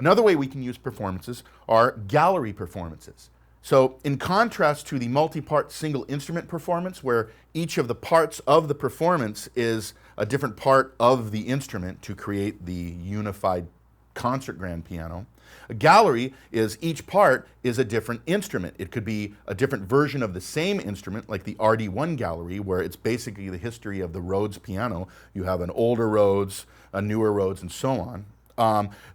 Another way we can use performances are gallery performances. So in contrast to the multi-part single instrument performance, where each of the parts of the performance is a different part of the instrument to create the unified concert grand piano, a gallery is each part is a different instrument. It could be a different version of the same instrument, like the RD1 gallery, where it's basically the history of the Rhodes piano. You have an older Rhodes, a newer Rhodes, and so on.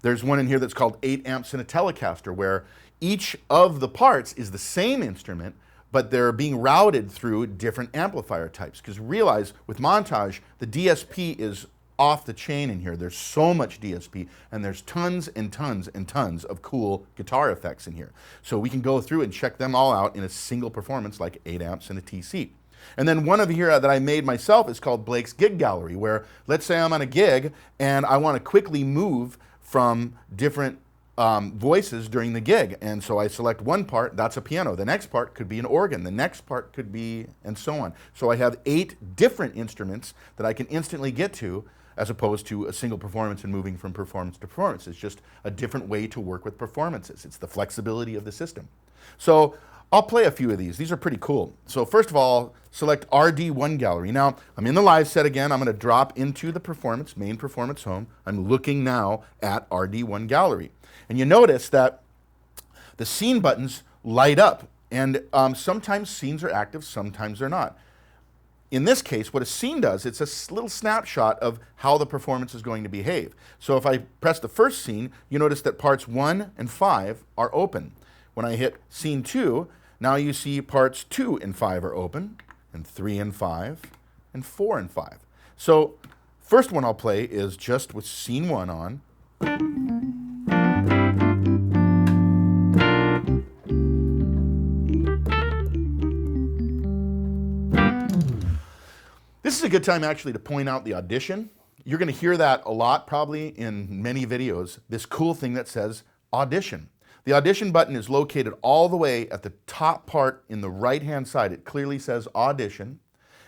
There's one in here that's called 8 amps in a Telecaster, where each of the parts is the same instrument, but they're being routed through different amplifier types. Because realize, with Montage, the DSP is off the chain in here. There's so much DSP, and there's tons and tons and tons of cool guitar effects in here. So we can go through and check them all out in a single performance, like 8 amps and a TC. And then one of here that I made myself is called Blake's Gig Gallery, where let's say I'm on a gig and I want to quickly move from different voices during the gig. And so I select one part, that's a piano. The next part could be an organ. The next part could be, and so on. So I have 8 different instruments that I can instantly get to, as opposed to a single performance and moving from performance to performance. It's just a different way to work with performances. It's the flexibility of the system. So I'll play a few of these. These are pretty cool. So first of all, select RD1 Gallery. Now, I'm in the live set again. I'm going to drop into the performance, main performance home. I'm looking now at RD1 Gallery. And you notice that the scene buttons light up. And sometimes scenes are active, sometimes they're not. In this case, what a scene does, it's a little snapshot of how the performance is going to behave. So if I press the first scene, you notice that parts 1 and 5 are open. When I hit scene 2, now you see parts 2 and 5 are open, and 3 and 5, and 4 and 5. So first one I'll play is just with scene 1 on. This is a good time actually to point out the audition. You're going to hear that a lot probably in many videos, this cool thing that says audition. The audition button is located all the way at the top part in the right-hand side. It clearly says audition,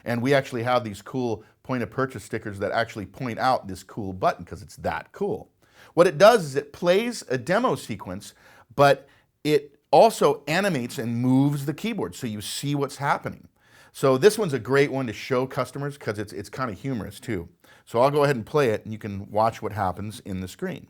and we actually have these cool point of purchase stickers that actually point out this cool button because it's that cool. What it does is it plays a demo sequence, but it also animates and moves the keyboard so you see what's happening. So this one's a great one to show customers because it's kind of humorous too. So I'll go ahead and play it and you can watch what happens in the screen.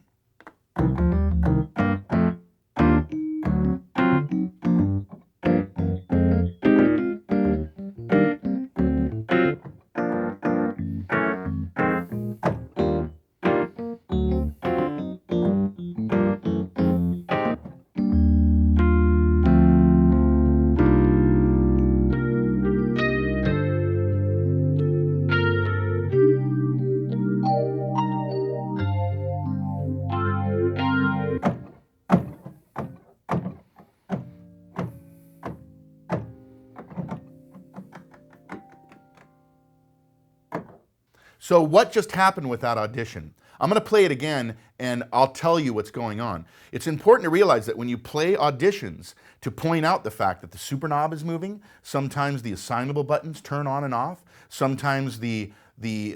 So what just happened with that audition? I'm going to play it again and I'll tell you what's going on. It's important to realize that when you play auditions to point out the fact that the super knob is moving, sometimes the assignable buttons turn on and off, sometimes the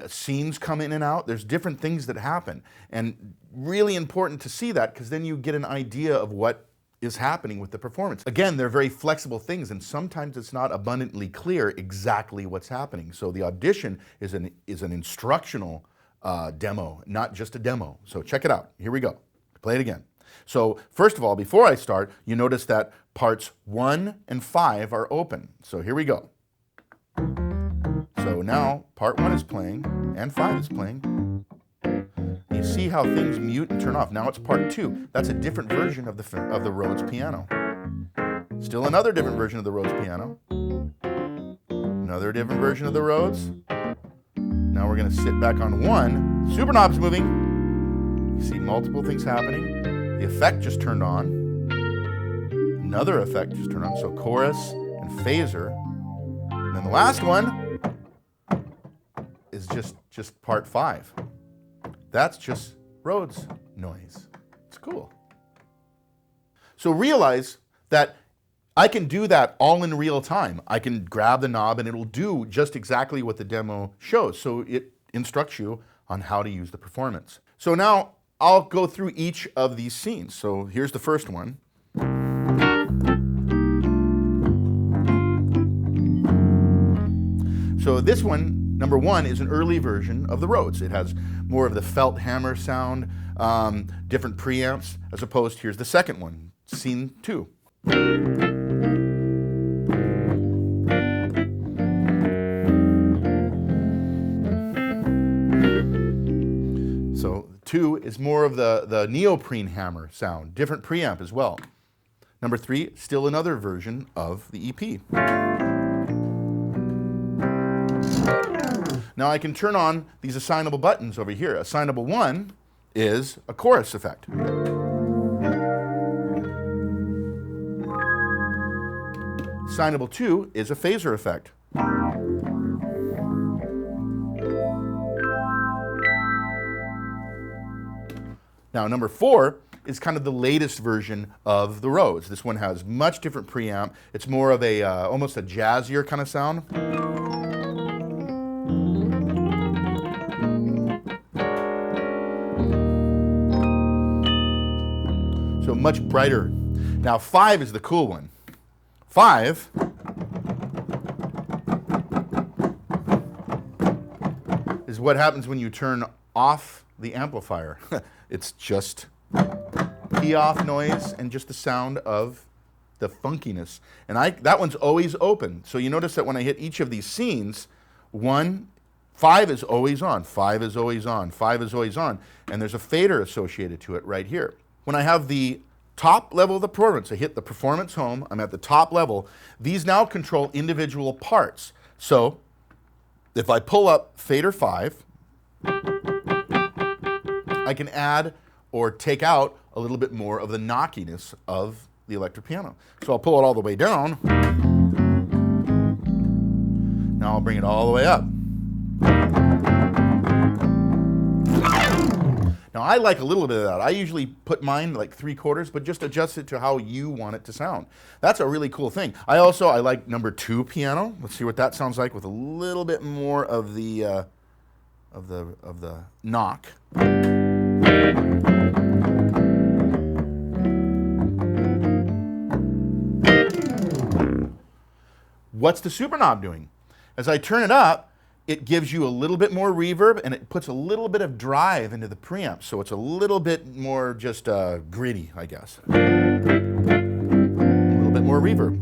scenes come in and out. There's different things that happen, and really important to see that because then you get an idea of what is happening with the performance. Again, they're very flexible things, and sometimes it's not abundantly clear exactly what's happening. So the audition is an instructional demo, not just a demo. So check it out. Here we go. Play it again. So first of all, before I start, you notice that parts 1 and 5 are open. So here we go. So now part 1 is playing and 5 is playing. You see how things mute and turn off. Now it's part 2. That's a different version of the Rhodes piano. Still another different version of the Rhodes piano. Another different version of the Rhodes. Now we're going to sit back on 1. Super knob's moving. You see multiple things happening. The effect just turned on. Another effect just turned on. So chorus and phaser. And then the last one is just part 5. That's just Rhodes noise. It's cool. So realize that I can do that all in real time. I can grab the knob and it'll do just exactly what the demo shows. So it instructs you on how to use the performance. So now I'll go through each of these scenes. So here's the first one. So this one, number one, is an early version of the Rhodes. It has more of the felt hammer sound, different preamps, as opposed, here's the second one, scene 2. So 2 is more of the neoprene hammer sound, different preamp as well. Number 3, still another version of the EP. Now I can turn on these assignable buttons over here. Assignable 1 is a chorus effect. Assignable 2 is a phaser effect. Now number 4 is kind of the latest version of the Rhodes. This one has much different preamp. It's more of a almost a jazzier kind of sound. So much brighter. Now 5 is the cool one. 5 is what happens when you turn off the amplifier. It's just key off noise and just the sound of the funkiness. And that one's always open. So you notice that when I hit each of these scenes, 5 is always on, 5 is always on, 5 is always on, and there's a fader associated to it right here. When I have the top level of the performance, I hit the performance home, I'm at the top level, these now control individual parts. So if I pull up fader 5, I can add or take out a little bit more of the knockiness of the electric piano. So I'll pull it all the way down. Now I'll bring it all the way up. Now I like a little bit of that. I usually put mine like 3/4, but just adjust it to how you want it to sound. That's a really cool thing. I like number 2 piano. Let's see what that sounds like with a little bit more of the knock. What's the super knob doing? As I turn it up, it gives you a little bit more reverb and it puts a little bit of drive into the preamp. So it's a little bit more just gritty, I guess. A little bit more reverb.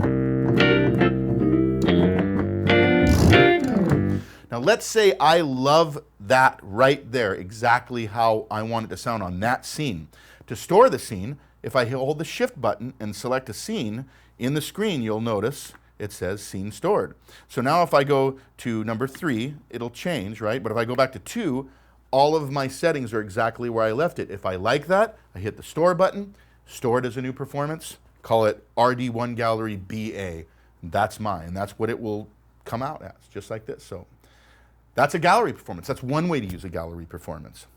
Now let's say I love that right there, exactly how I want it to sound on that scene. To store the scene, if I hold the shift button and select a scene, in the screen you'll notice it says scene stored. So now if I go to number 3, it'll change, right? But if I go back to 2, all of my settings are exactly where I left it. If I like that, I hit the store button, store it as a new performance, call it RD1 Gallery BA. That's mine. That's what it will come out as, just like this. So that's a gallery performance. That's one way to use a gallery performance.